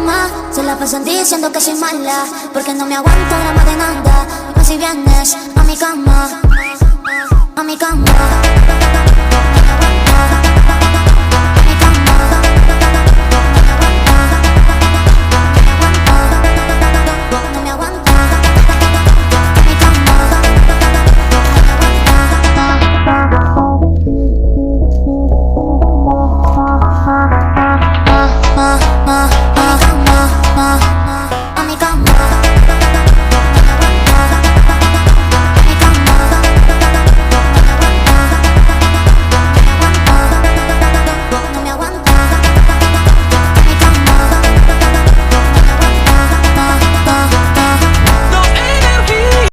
cama se la pasan diciendo que soy mala, porque no me aguanto drama de nada. Dime si vienes a mi cama, a mi cama. No me aguanto.